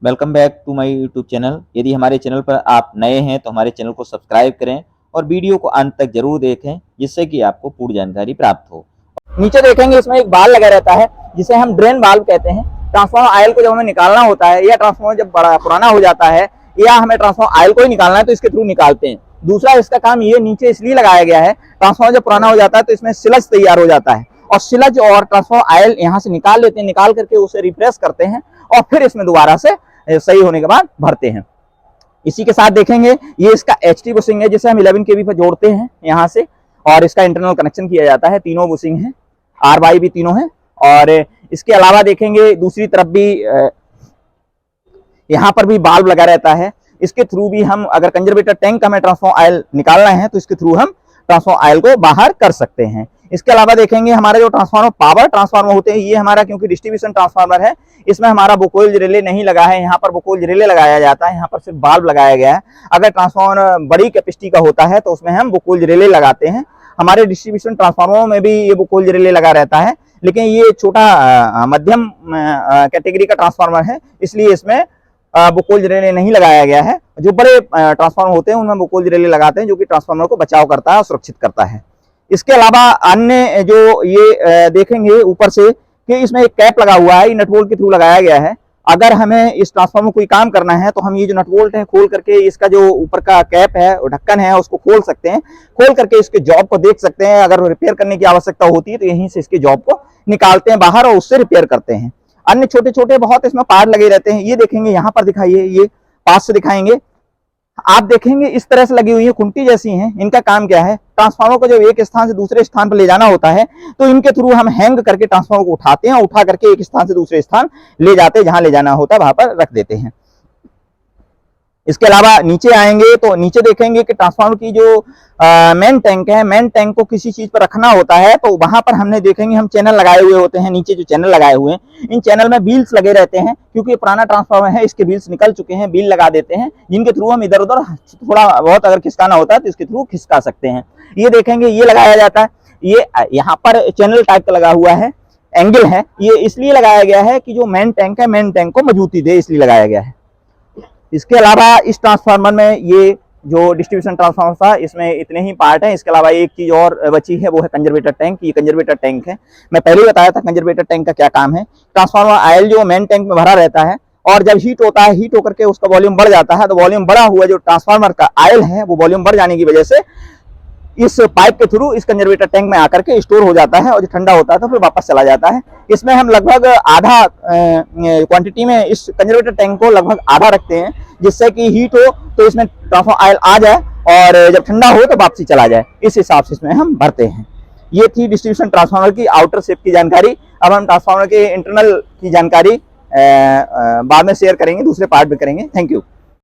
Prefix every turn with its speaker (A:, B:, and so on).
A: Welcome back to my YouTube channel. यदि हमारे channel पर आप नए हैं तो हमारे चैनल को सब्सक्राइब करें और वीडियो को अंत तक जरूर देखें, जिससे कि आपको पूर्ण जानकारी प्राप्त हो।
B: नीचे देखेंगे इसमें एक बाल लगा रहता है जिसे हम ड्रेन वाल्व कहते हैं। ट्रांसफॉर्मर आयल को जब हमें निकालना होता है या ट्रांसफॉर्मर जब बड़ा पुराना हो जाता है या हमें ट्रांसफॉर्मर आयल को ही निकालना है तो इसके थ्रू निकालते हैं। दूसरा इसका काम ये नीचे इसलिए लगाया गया है, ट्रांसफॉर्मर जब पुराना हो जाता है तो इसमें सिलज तैयार हो जाता है और सिलज और ट्रांसफॉर्मर आयल यहाँ से निकाल लेते हैं, निकाल करके उसे रिफ्रेश करते हैं और फिर इसमें दोबारा से सही होने के बाद भरते हैं। इसी के साथ देखेंगे ये इसका HT बुशिंग है जिसे हम 11 kV पर जोड़ते हैं यहाँ से, और इसका इंटरनल कनेक्शन किया जाता है। तीनों बुशिंग है, RY भी तीनों है। और इसके अलावा देखेंगे दूसरी तरफ भी यहाँ पर भी बाल्ब लगा रहता है। इसके थ्रू भी हम अगर कंजर्वेटर टैंक का हमें ट्रांसफॉर्मर आयल निकालना है तो इसके थ्रू हम ट्रांसफॉर्मर आयल को बाहर कर सकते हैं। इसके अलावा देखेंगे हमारे जो ट्रांसफार्मर पावर ट्रांसफार्मर होते हैं, ये हमारा क्योंकि डिस्ट्रीब्यूशन ट्रांसफार्मर है इसमें हमारा बुकोइल रिले नहीं लगा है। यहाँ पर बुकोइल रिले लगाया जाता है, यहाँ पर सिर्फ बाल्ब लगाया गया है। अगर ट्रांसफार्मर बड़ी कैपेसिटी का होता है तो उसमें हम बुकोइल रिले लगाते हैं। हमारे डिस्ट्रीब्यूशन ट्रांसफार्मरों में भी ये बुकोइल रिले लगा रहता है, लेकिन ये छोटा मध्यम कैटेगरी का ट्रांसफार्मर है इसलिए इसमें बुकोइल रिले नहीं लगाया गया है। जो बड़े ट्रांसफार्मर होते हैं उनमें बुकोइल रिले लगाते हैं, जो कि ट्रांसफार्मर को बचाव करता है और सुरक्षित करता है। इसके अलावा अन्य जो ये देखेंगे ऊपर से कि इसमें एक कैप लगा हुआ है, ये नट बोल्ट के थ्रू लगाया गया है। अगर हमें इस ट्रांसफार्मर में कोई काम करना है तो हम ये जो नट बोल्ट है खोल करके इसका जो ऊपर का कैप है ढक्कन है उसको खोल सकते हैं, खोल करके इसके जॉब को देख सकते हैं। अगर रिपेयर करने की आवश्यकता होती है तो यहीं से इसके जॉब को निकालते हैं बाहर और उससे रिपेयर करते हैं। अन्य छोटे छोटे बहुत इसमें पार्ट लगे रहते हैं। ये देखेंगे यहाँ पर दिखाइए, ये पास से दिखाएंगे, आप देखेंगे इस तरह से लगी हुई है, कुंटी जैसी हैं। इनका काम क्या है, ट्रांसफार्मर को जब एक स्थान से दूसरे स्थान पर ले जाना होता है तो इनके थ्रू हम हैंग करके ट्रांसफार्मर को उठाते हैं, उठा करके एक स्थान से दूसरे स्थान ले जाते हैं, जहां ले जाना होता है वहां पर रख देते हैं। इसके अलावा नीचे आएंगे तो नीचे देखेंगे कि ट्रांसफार्मर की जो मेन टैंक है, मेन टैंक को किसी चीज पर रखना होता है तो वहां पर हमने देखेंगे हम चैनल लगाए हुए होते हैं। नीचे जो चैनल लगाए हुए हैं इन चैनल में व्हील्स लगे रहते हैं, क्योंकि पुराना ट्रांसफार्मर है इसके व्हील्स निकल चुके हैं, व्हील लगा देते हैं जिनके थ्रू हम इधर उधर थोड़ा बहुत अगर खिसकाना होता है तो इसके थ्रू खिसका सकते हैं। ये देखेंगे ये लगाया जाता है, ये यहाँ पर चैनल टाइप का लगा हुआ है, एंगल है, ये इसलिए लगाया गया है कि जो मेन टैंक है मेन टैंक को मजबूती दे, इसलिए लगाया गया है। इसके अलावा इस ट्रांसफार्मर में ये जो डिस्ट्रीब्यूशन ट्रांसफार्मर था इसमें इतने ही पार्ट हैं। इसके अलावा एक चीज और बची है, वो है कंजर्वेटर टैंक। ये कंजर्वेटर टैंक है, मैं पहले ही बताया था कंजर्वेटर टैंक का क्या काम है। ट्रांसफार्मर आयल जो मेन टैंक में भरा रहता है और जब हीट होता है, हीट होकर के उसका वॉल्यूम बढ़ जाता है, तो वॉल्यूम बढ़ा हुआ जो ट्रांसफार्मर का आयल है वो वॉल्यूम बढ़ जाने की वजह से इस पाइप के थ्रू इस कंजर्वेटर टैंक में आकर के स्टोर हो जाता है और जो ठंडा होता है तो फिर वापस चला जाता है। इसमें हम लगभग आधा क्वांटिटी में इस कंजर्वेटर टैंक को लगभग आधा रखते हैं, जिससे कि हीट हो तो इसमें ट्रांसफार्मर आयल आ जाए और जब ठंडा हो तो वापसी चला जाए, इस हिसाब से इसमें हम भरते हैं। ये थी डिस्ट्रीब्यूशन ट्रांसफार्मर की आउटर शेप की जानकारी। अब हम ट्रांसफार्मर के इंटरनल की जानकारी बाद में शेयर करेंगे, दूसरे पार्ट में करेंगे। Thank you.